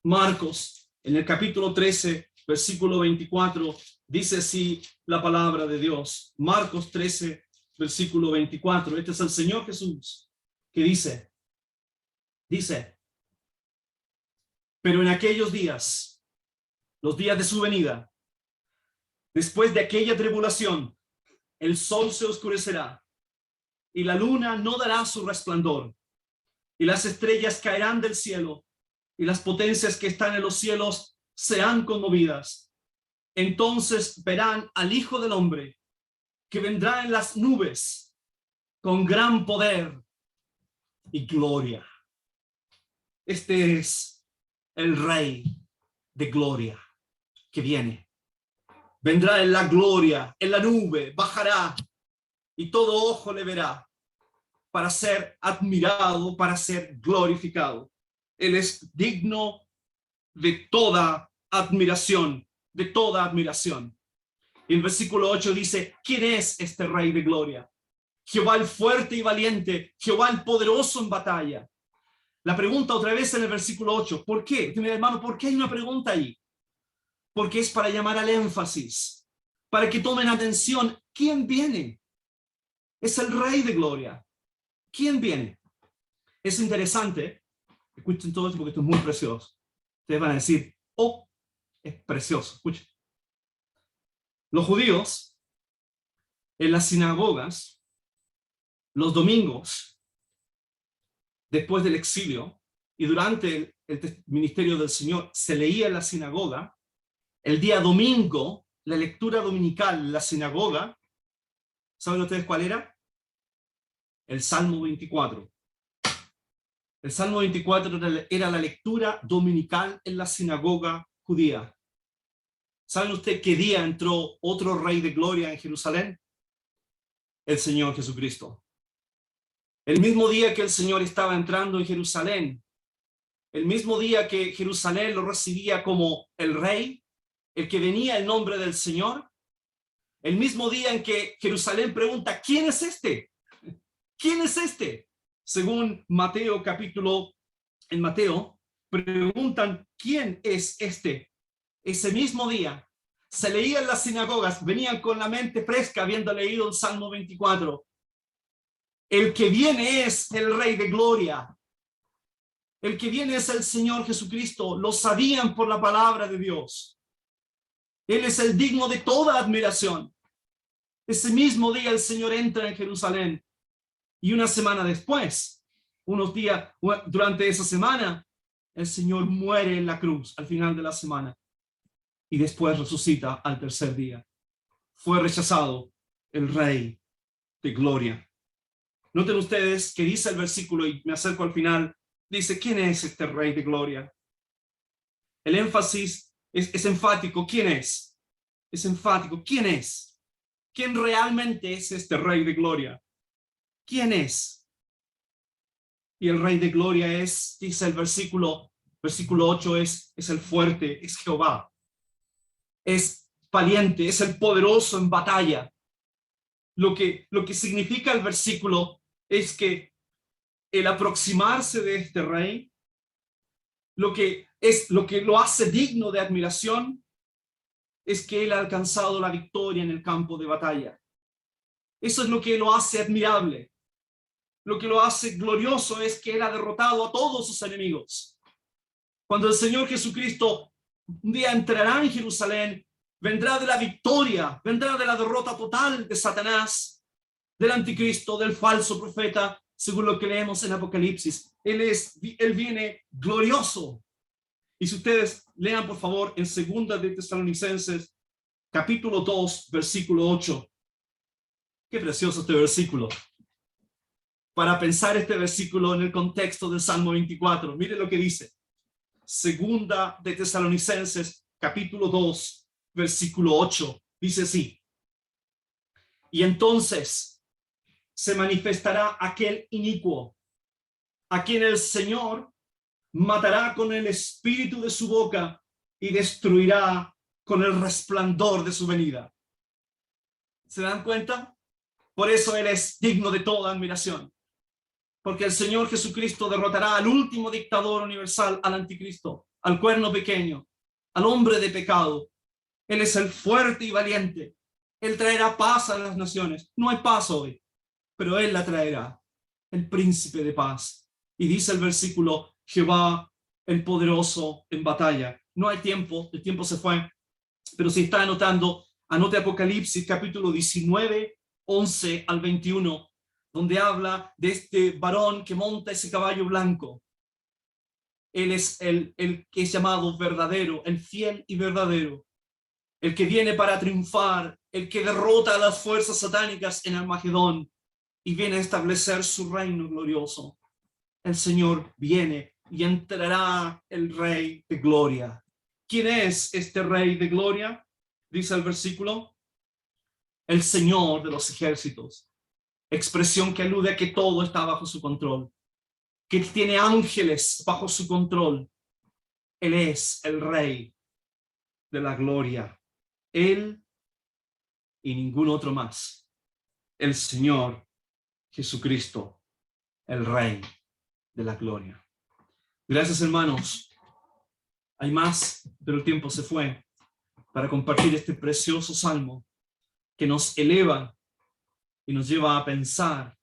Marcos en el capítulo 13, versículo 24, dice así la palabra de Dios. Marcos 13, versículo 24. Este es el Señor Jesús que dice, pero en aquellos días, los días de su venida, después de aquella tribulación, el sol se oscurecerá y la luna no dará su resplandor, y las estrellas caerán del cielo, y las potencias que están en los cielos serán conmovidas. Entonces verán al Hijo del Hombre, que vendrá en las nubes con gran poder y gloria. Este es el Rey de gloria que viene. Vendrá en la gloria, en la nube, bajará, y todo ojo le verá, para ser admirado, para ser glorificado. Él es digno de toda admiración, de toda admiración. Y el versículo 8 dice, ¿quién es este Rey de gloria? Jehová el fuerte y valiente, Jehová el poderoso en batalla. La pregunta otra vez en el versículo 8, ¿por qué? Mi hermano, ¿por qué hay una pregunta ahí? Porque es para llamar al énfasis, para que tomen atención. ¿Quién viene? Es el Rey de gloria. ¿Quién viene? Es interesante, escuchen todo esto porque esto es muy precioso. Ustedes van a decir, oh, es precioso. Escuchen. Los judíos en las sinagogas, los domingos, después del exilio y durante el ministerio del Señor, se leía en la sinagoga. El día domingo, la lectura dominical en la sinagoga, ¿saben ustedes cuál era? El Salmo 24. El Salmo 24 era la lectura dominical en la sinagoga judía. ¿Saben ustedes qué día entró otro Rey de gloria en Jerusalén? El Señor Jesucristo. El mismo día que el Señor estaba entrando en Jerusalén, el mismo día que Jerusalén lo recibía como el Rey, el que venía en nombre del Señor, el mismo día en que Jerusalén pregunta, ¿quién es este? ¿Quién es este? Según Mateo en Mateo, preguntan, ¿quién es este? Ese mismo día, se leía en las sinagogas, venían con la mente fresca habiendo leído el Salmo 24. El que viene es el Rey de gloria. El que viene es el Señor Jesucristo. Lo sabían por la palabra de Dios. Él es el digno de toda admiración. Ese mismo día el Señor entra en Jerusalén. Y una semana después, unos días durante esa semana, el Señor muere en la cruz al final de la semana. Y después resucita al tercer día. Fue rechazado el Rey de gloria. Noten ustedes que dice el versículo, y me acerco al final, dice, ¿quién es este Rey de gloria? El énfasis es enfático. ¿Quién es? Es enfático. ¿Quién es? ¿Quién realmente es este Rey de gloria? ¿Quién es? Y el Rey de gloria es, dice el versículo 8, es el fuerte, es Jehová. Es valiente, es el poderoso en batalla. Lo que significa el versículo es que el aproximarse de este rey, lo que lo hace digno de admiración, es que él ha alcanzado la victoria en el campo de batalla. Eso es lo que lo hace admirable. Lo que lo hace glorioso es que él ha derrotado a todos sus enemigos. Cuando el Señor Jesucristo un día entrará en Jerusalén, vendrá de la victoria, vendrá de la derrota total de Satanás, del anticristo, del falso profeta, según lo que leemos en Apocalipsis. Él viene glorioso. Y si ustedes lean, por favor, en 2 de Tesalonicenses, capítulo 2, versículo 8. Qué precioso este versículo. Para pensar este versículo en el contexto del Salmo 24, mire lo que dice. 2 de Tesalonicenses, capítulo 2, versículo 8. Dice así. Y entonces se manifestará aquel inicuo, a quien el Señor matará con el espíritu de su boca y destruirá con el resplandor de su venida. ¿Se dan cuenta? Por eso Él es digno de toda admiración. Porque el Señor Jesucristo derrotará al último dictador universal, al anticristo, al cuerno pequeño, al hombre de pecado. Él es el fuerte y valiente. Él traerá paz a las naciones. No hay paz hoy, pero Él la traerá. El príncipe de paz. Y dice el versículo, Jehová, el poderoso en batalla. No hay tiempo, el tiempo se fue. Pero si está anotando, anote Apocalipsis capítulo 19, 11 al 21, donde habla de este varón que monta ese caballo blanco. Él es el que es llamado verdadero, el fiel y verdadero, el que viene para triunfar, el que derrota a las fuerzas satánicas en Armagedón y viene a establecer su reino glorioso. El Señor viene y entrará el Rey de Gloria. ¿Quién es este Rey de Gloria? Dice el versículo, el Señor de los ejércitos. Expresión que alude a que todo está bajo su control, que tiene ángeles bajo su control. Él es el Rey de la gloria. Él y ningún otro más. El Señor Jesucristo, el Rey de la gloria. Gracias, hermanos. Hay más, pero el tiempo se fue para compartir este precioso salmo que nos eleva y nos lleva a pensar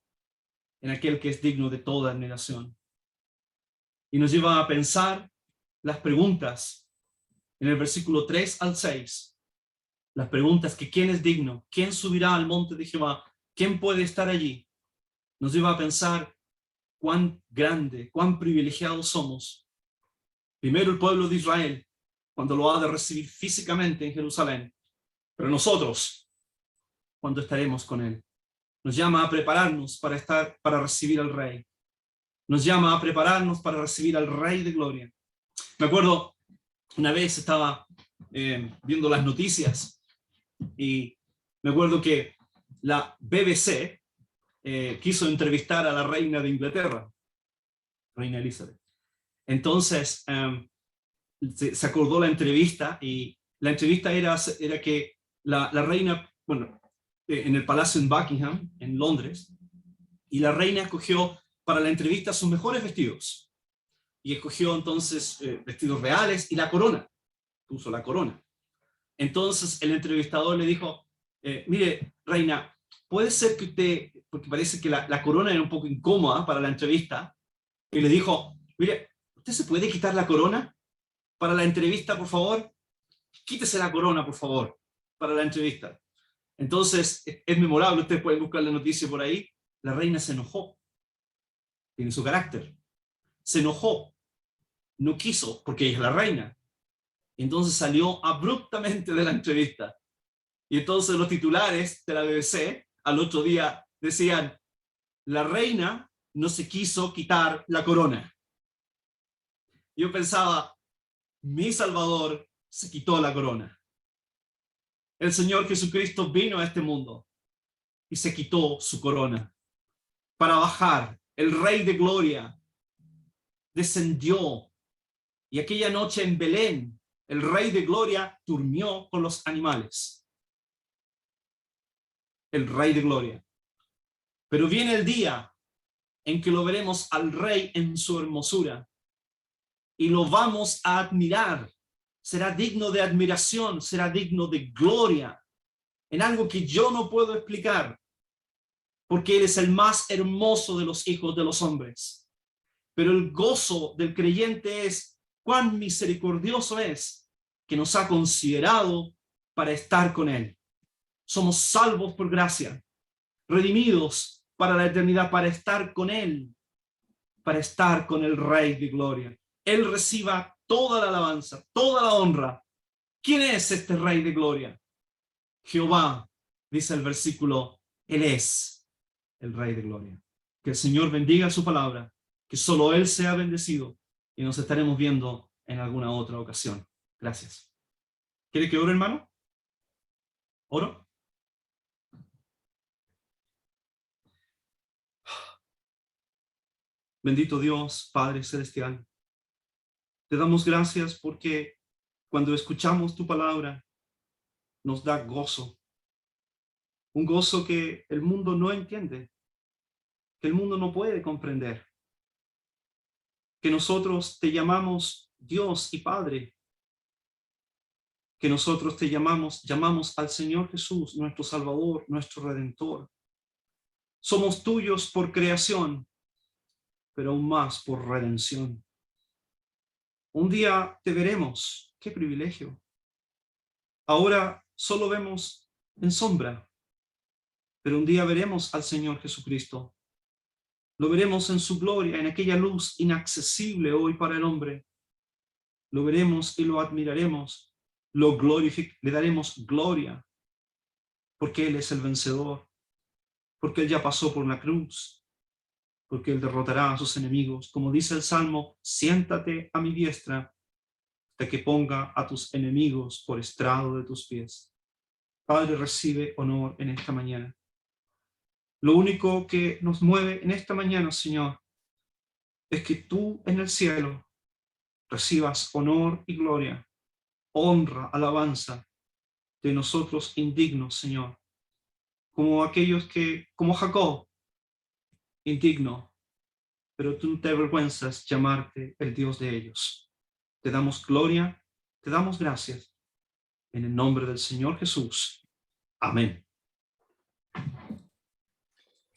en aquel que es digno de toda admiración. Y nos lleva a pensar las preguntas en el versículo 3 al 6. Las preguntas que quién es digno, quién subirá al monte de Jehová, quién puede estar allí. Nos lleva a pensar cuán grande, cuán privilegiados somos. Primero el pueblo de Israel, cuando lo ha de recibir físicamente en Jerusalén, pero nosotros, cuando estaremos con él. Nos llama a prepararnos para recibir al Rey. Nos llama a prepararnos para recibir al Rey de Gloria. Me acuerdo, una vez estaba viendo las noticias y me acuerdo que la BBC quiso entrevistar a la reina de Inglaterra, reina Elizabeth. Entonces se acordó la entrevista y la entrevista era que la reina, bueno, en el palacio en Buckingham, en Londres, y la reina escogió para la entrevista sus mejores vestidos. Y escogió entonces vestidos reales y la corona. Puso la corona. Entonces el entrevistador le dijo, mire, reina, puede ser que usted, porque parece que la corona era un poco incómoda para la entrevista, y le dijo, mire, ¿usted se puede quitar la corona para la entrevista, por favor? Quítese la corona, por favor, para la entrevista. Entonces, es memorable, ustedes pueden buscar la noticia por ahí, la reina se enojó, tiene su carácter, se enojó, no quiso, porque ella es la reina. Entonces salió abruptamente de la entrevista. Y entonces los titulares de la BBC al otro día decían, la reina no se quiso quitar la corona. Yo pensaba, mi Salvador se quitó la corona. El Señor Jesucristo vino a este mundo y se quitó su corona para bajar. El Rey de Gloria descendió y aquella noche en Belén el Rey de Gloria durmió con los animales. El Rey de Gloria. Pero viene el día en que lo veremos al Rey en su hermosura y lo vamos a admirar. Será digno de admiración, será digno de gloria, en algo que yo no puedo explicar, porque Él es el más hermoso de los hijos de los hombres. Pero el gozo del creyente es cuán misericordioso es que nos ha considerado para estar con Él. Somos salvos por gracia, redimidos para la eternidad, para estar con Él, para estar con el Rey de Gloria. Él reciba toda la alabanza, toda la honra. ¿Quién es este Rey de Gloria? Jehová, dice el versículo, Él es el Rey de Gloria. Que el Señor bendiga su palabra, que solo Él sea bendecido y nos estaremos viendo en alguna otra ocasión. Gracias. ¿Quiere que ore, hermano? ¿Oro? Bendito Dios, Padre Celestial. Te damos gracias porque cuando escuchamos tu palabra nos da gozo, un gozo que el mundo no entiende, que el mundo no puede comprender, que nosotros te llamamos Dios y Padre, que nosotros te llamamos al Señor Jesús, nuestro Salvador, nuestro Redentor. Somos tuyos por creación, pero aún más por redención. Un día te veremos, qué privilegio. Ahora solo vemos en sombra, pero un día veremos al Señor Jesucristo. Lo veremos en su gloria, en aquella luz inaccesible hoy para el hombre. Lo veremos y lo admiraremos, le daremos gloria, porque Él es el vencedor, porque Él ya pasó por la cruz, porque Él derrotará a sus enemigos. Como dice el Salmo, siéntate a mi diestra hasta que ponga a tus enemigos por estrado de tus pies. Padre, recibe honor en esta mañana. Lo único que nos mueve en esta mañana, Señor, es que tú en el cielo recibas honor y gloria, honra, alabanza de nosotros indignos, Señor, como aquellos como Jacob, indigno, pero tú te avergüenzas llamarte el Dios de ellos. Te damos gloria, te damos gracias, en el nombre del Señor Jesús. Amén.